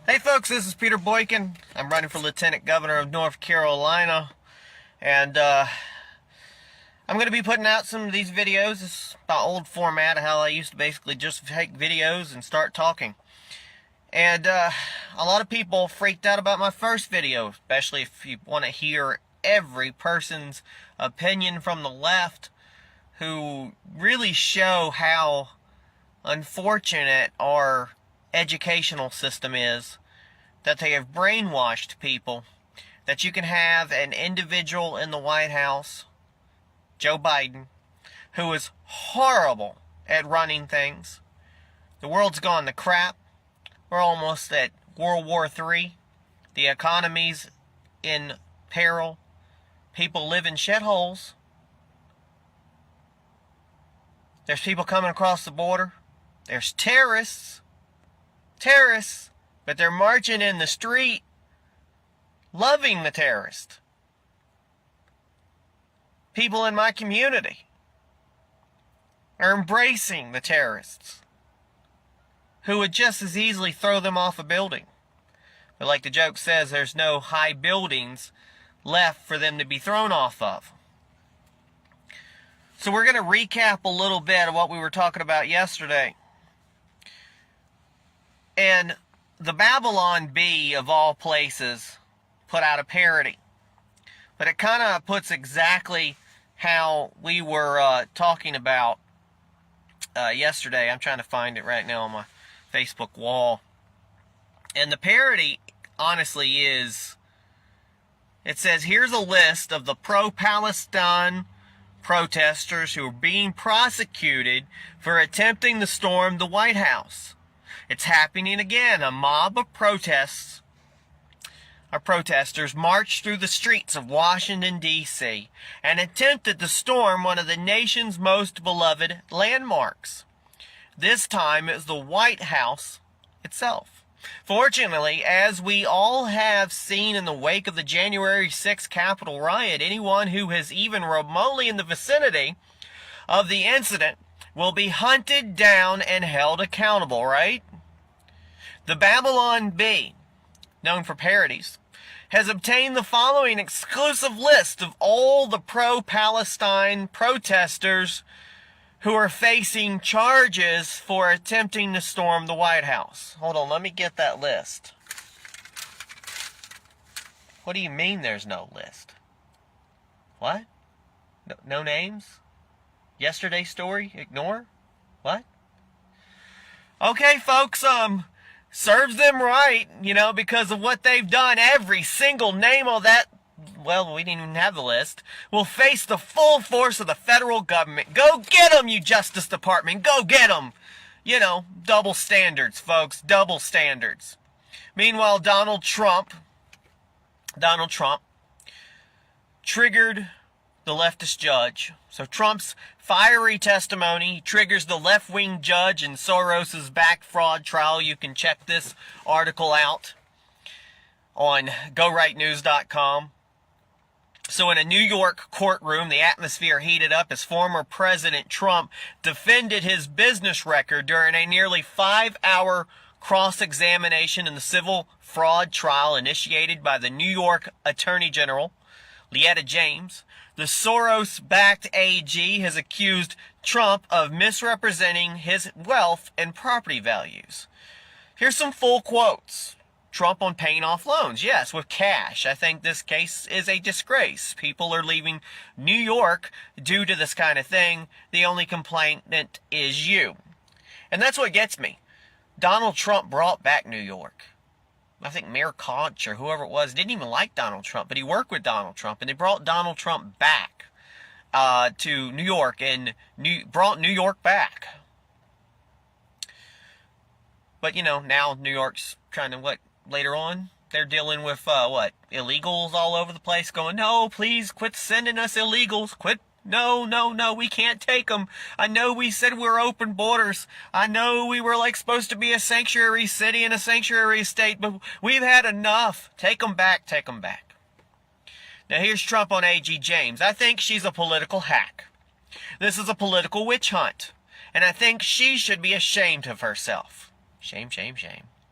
Hey folks, this is Peter Boykin. I'm running for Lieutenant Governor of North Carolina, and I'm going to be putting out some of these videos. It's my old format of how I used to basically just take videos and start talking. And a lot of people freaked out about my first video, especially if you want to hear every person's opinion from the left who really show how unfortunate our educational system is, that they have brainwashed people, that you can have an individual in the White House, Joe Biden, who is horrible at running things. The world's gone to crap. We're almost at World War III. The economy's in peril. People live in shitholes. There's people coming across the border. There's terrorists, but they're marching in the street loving the terrorist. People in my community are embracing the terrorists who would just as easily throw them off a building. But like the joke says, there's no high buildings left for them to be thrown off of. So we're going to recap a little bit of what we were talking about yesterday. And the Babylon Bee, of all places, put out a parody. But it kind of puts exactly how we were talking about yesterday. I'm trying to find it right now on my Facebook wall. And the parody, honestly, is... It says, here's a list of the pro-Palestine protesters who are being prosecuted for attempting to storm the White House. It's happening again. A mob of protesters marched through the streets of Washington, D.C. and attempted to storm one of the nation's most beloved landmarks. This time it was the White House itself. Fortunately, as we all have seen in the wake of the January 6th Capitol riot, anyone who is even remotely in the vicinity of the incident will be hunted down and held accountable, right? The Babylon Bee, known for parodies, has obtained the following exclusive list of all the pro-Palestine protesters who are facing charges for attempting to storm the White House. Hold on, let me get that list. What do you mean there's no list? What? No names? Yesterday's story? Ignore? What? Okay, folks, serves them right, because of what they've done. Every single name of that, well, we didn't even have the list, will face the full force of the federal government. Go get them, you Justice Department. Go get them. Double standards, folks. Double standards. Meanwhile, Donald Trump triggered the leftist judge. So Trump's fiery testimony triggers the left-wing judge in Soros-Backed fraud trial. You can check this article out on GoRightNews.com. So in a New York courtroom, the atmosphere heated up as former President Trump defended his business record during a nearly 5-hour cross-examination in the civil fraud trial initiated by the New York Attorney General, Letitia James. The Soros-Backed AG has accused Trump of misrepresenting his wealth and property values. Here's some full quotes. Trump on paying off loans. Yes, with cash. I think this case is a disgrace. People are leaving New York due to this kind of thing. The only complainant is you. And that's what gets me. Donald Trump brought back New York. I think Mayor Koch or whoever it was didn't even like Donald Trump, but he worked with Donald Trump, and they brought Donald Trump back to New York and brought New York back. But, now New York's trying to, later on, they're dealing with, illegals all over the place going, no, please quit sending us illegals, quit. No, we can't take them. I know we said we're open borders. I know we were supposed to be a sanctuary city and a sanctuary state, but we've had enough. Take them back. Now here's Trump on A.G. James. I think she's a political hack. This is a political witch hunt. And I think she should be ashamed of herself. Shame.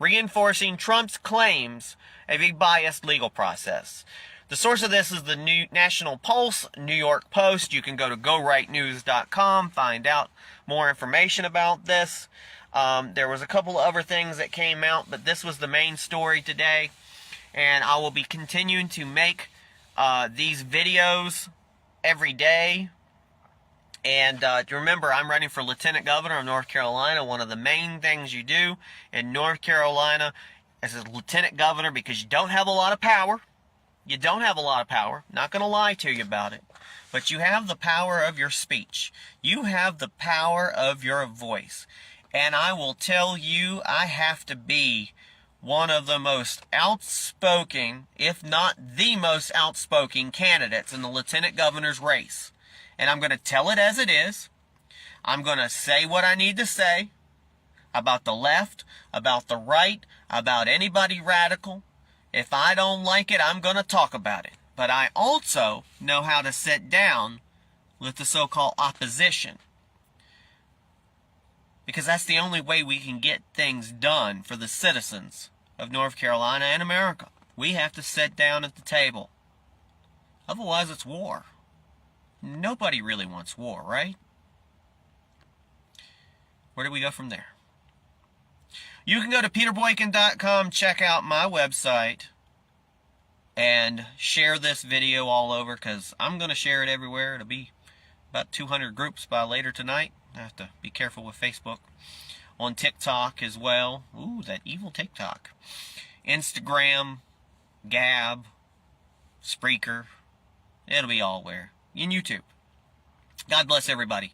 reinforcing Trump's claims of a biased legal process. The source of this is the New National Pulse, New York Post. You can go to gorightnews.com, find out more information about this. There was a couple of other things that came out, but this was the main story today. And I will be continuing to make these videos every day. And remember, I'm running for Lieutenant Governor of North Carolina. One of the main things you do in North Carolina as a Lieutenant Governor, because you don't have a lot of power. You don't have a lot of power. Not going to lie to you about it. But you have the power of your speech. You have the power of your voice. And I will tell you, I have to be one of the most outspoken, if not the most outspoken candidates in the Lieutenant Governor's race. And I'm going to tell it as it is. I'm going to say what I need to say about the left, about the right, about anybody radical. If I don't like it, I'm going to talk about it. But I also know how to sit down with the so-called opposition. Because that's the only way we can get things done for the citizens of North Carolina and America. We have to sit down at the table. Otherwise, it's war. Nobody really wants war, right? Where do we go from there? You can go to peterboykin.com, check out my website, and share this video all over, because I'm going to share it everywhere. It'll be about 200 groups by later tonight. I have to be careful with Facebook. On TikTok as well. Ooh, that evil TikTok. Instagram, Gab, Spreaker. It'll be all where. In YouTube. God bless everybody.